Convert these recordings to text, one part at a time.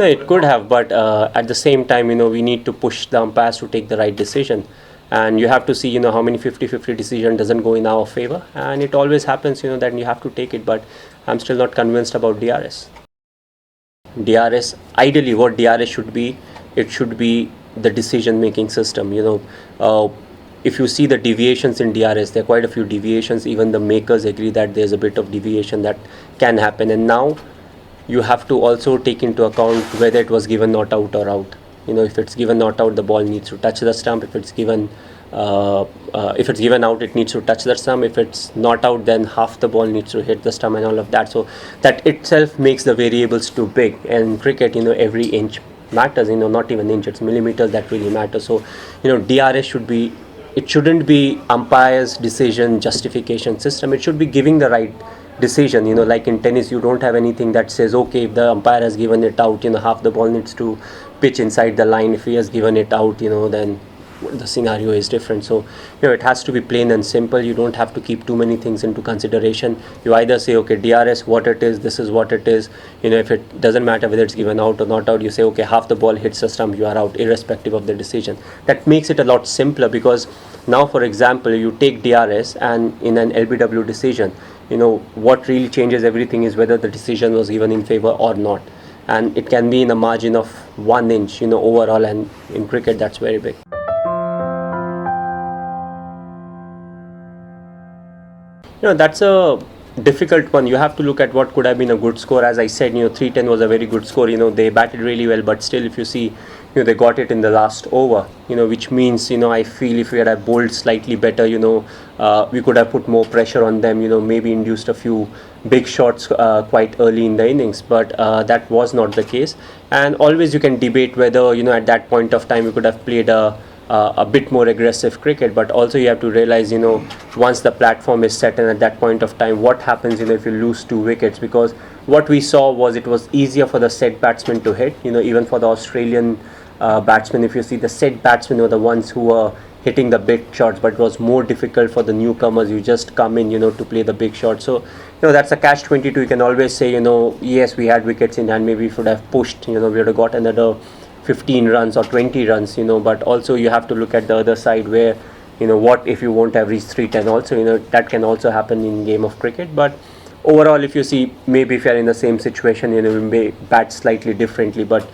No, it could have, but at the same time, we need to push the umpires to take the right decision. And you have to see, how many 50-50 decision doesn't go in our favor. And it always happens, that you have to take it. But I'm still not convinced about DRS. DRS, ideally, what DRS should be, it should be the decision-making system. If you see the deviations in DRS, there are quite a few deviations. Even the makers agree that there's a bit of deviation that can happen. And now you have to also take into account whether it was given not out or out. If it's given not out, the ball needs to touch the stump. If it's given out, it needs to touch the stump. If it's not out, then half the ball needs to hit the stump and all of that. So that itself makes the variables too big. And in cricket, every inch matters. Not even inch, it's millimeters that really matter. So DRS shouldn't be umpire's decision justification system. It should be giving the right decision. Like in tennis, you don't have anything that says, okay, if the umpire has given it out, half the ball needs to pitch inside the line. If he has given it out, then the scenario is different. So it has to be plain and simple. You don't have to keep too many things into consideration. You either say, okay, DRS, what it is, this is what it is. If it doesn't matter whether it's given out or not out, you say, okay, half the ball hits the stump, you are out, irrespective of the decision. That makes it a lot simpler, because now, for example, you take DRS, and in an LBW decision, what really changes everything is whether the decision was given in favor or not. And it can be in a margin of 1 inch, overall, and in cricket, that's very big. That's a difficult one. You have to look at what could have been a good score. As I said, 310 was a very good score. They batted really well, but still, if you see, they got it in the last over, which means, I feel if we had have bowled slightly better, we could have put more pressure on them, maybe induced a few big shots quite early in the innings, but that was not the case. And always you can debate whether, at that point of time, we could have played a bit more aggressive cricket. But also you have to realize, once the platform is set, and at that point of time, what happens, if you lose 2 wickets, because what we saw was it was easier for the set batsmen to hit, even for the Australian batsmen. If you see, the set batsmen were the ones who were hitting the big shots, but it was more difficult for the newcomers. You just come in, to play the big shots. So, that's a catch-22. You can always say, yes, we had wickets in hand, maybe we should have pushed, we would have got another 15 runs or 20 runs, but also you have to look at the other side where, what if you won't have reached 310 also, that can also happen in game of cricket. But overall, if you see, maybe if you're in the same situation, you may bat slightly differently, but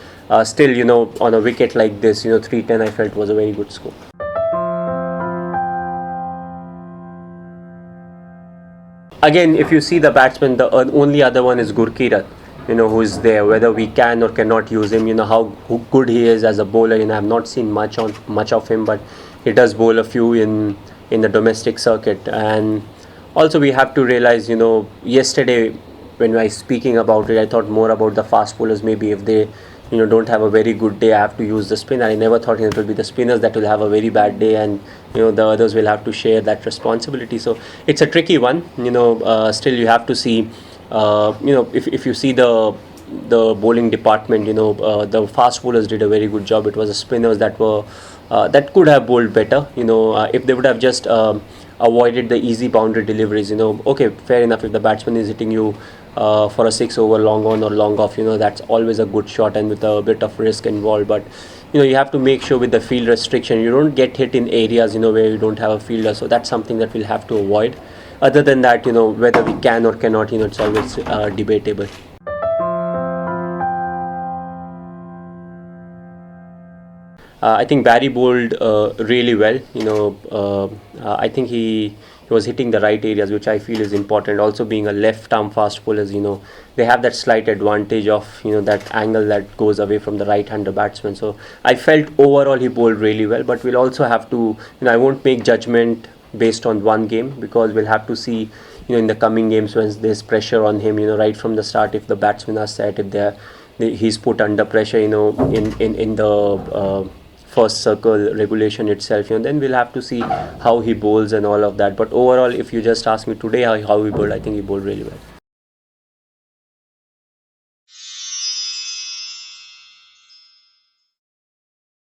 still, on a wicket like this, 310 I felt was a very good score. Again, if you see the batsman, the only other one is Gurkirat, who is there. Whether we can or cannot use him, how good he is as a bowler, I've not seen much of him, but he does bowl a few in the domestic circuit. And also we have to realize, yesterday when I was speaking about it, I thought more about the fast bowlers. Maybe if they don't have a very good day, I have to use the spinner. I never thought it will be the spinners that will have a very bad day, and the others will have to share that responsibility. So it's a tricky one. Still you have to see, if you see the bowling department, the fast bowlers did a very good job. It was the spinners that were that could have bowled better. If they would have just avoided the easy boundary deliveries. Okay, fair enough. If the batsman is hitting you for a 6 over long on or long off, that's always a good shot and with a bit of risk involved. But you have to make sure with the field restriction, you don't get hit in areas where you don't have a fielder. So that's something that we'll have to avoid. Other than that, whether we can or cannot, it's always debatable. I think Barry bowled really well. I think he was hitting the right areas, which I feel is important. Also, being a left-arm fast bowlers, they have that slight advantage of that angle that goes away from the right-hander batsman. So I felt overall he bowled really well. But we'll also have to, I won't make judgment based on one game, because we'll have to see, in the coming games when there's pressure on him, right from the start. If the batsmen are set, if he's put under pressure, in the first circle regulation itself, then we'll have to see how he bowls and all of that. But overall, if you just ask me today how he bowled, I think he bowled really well.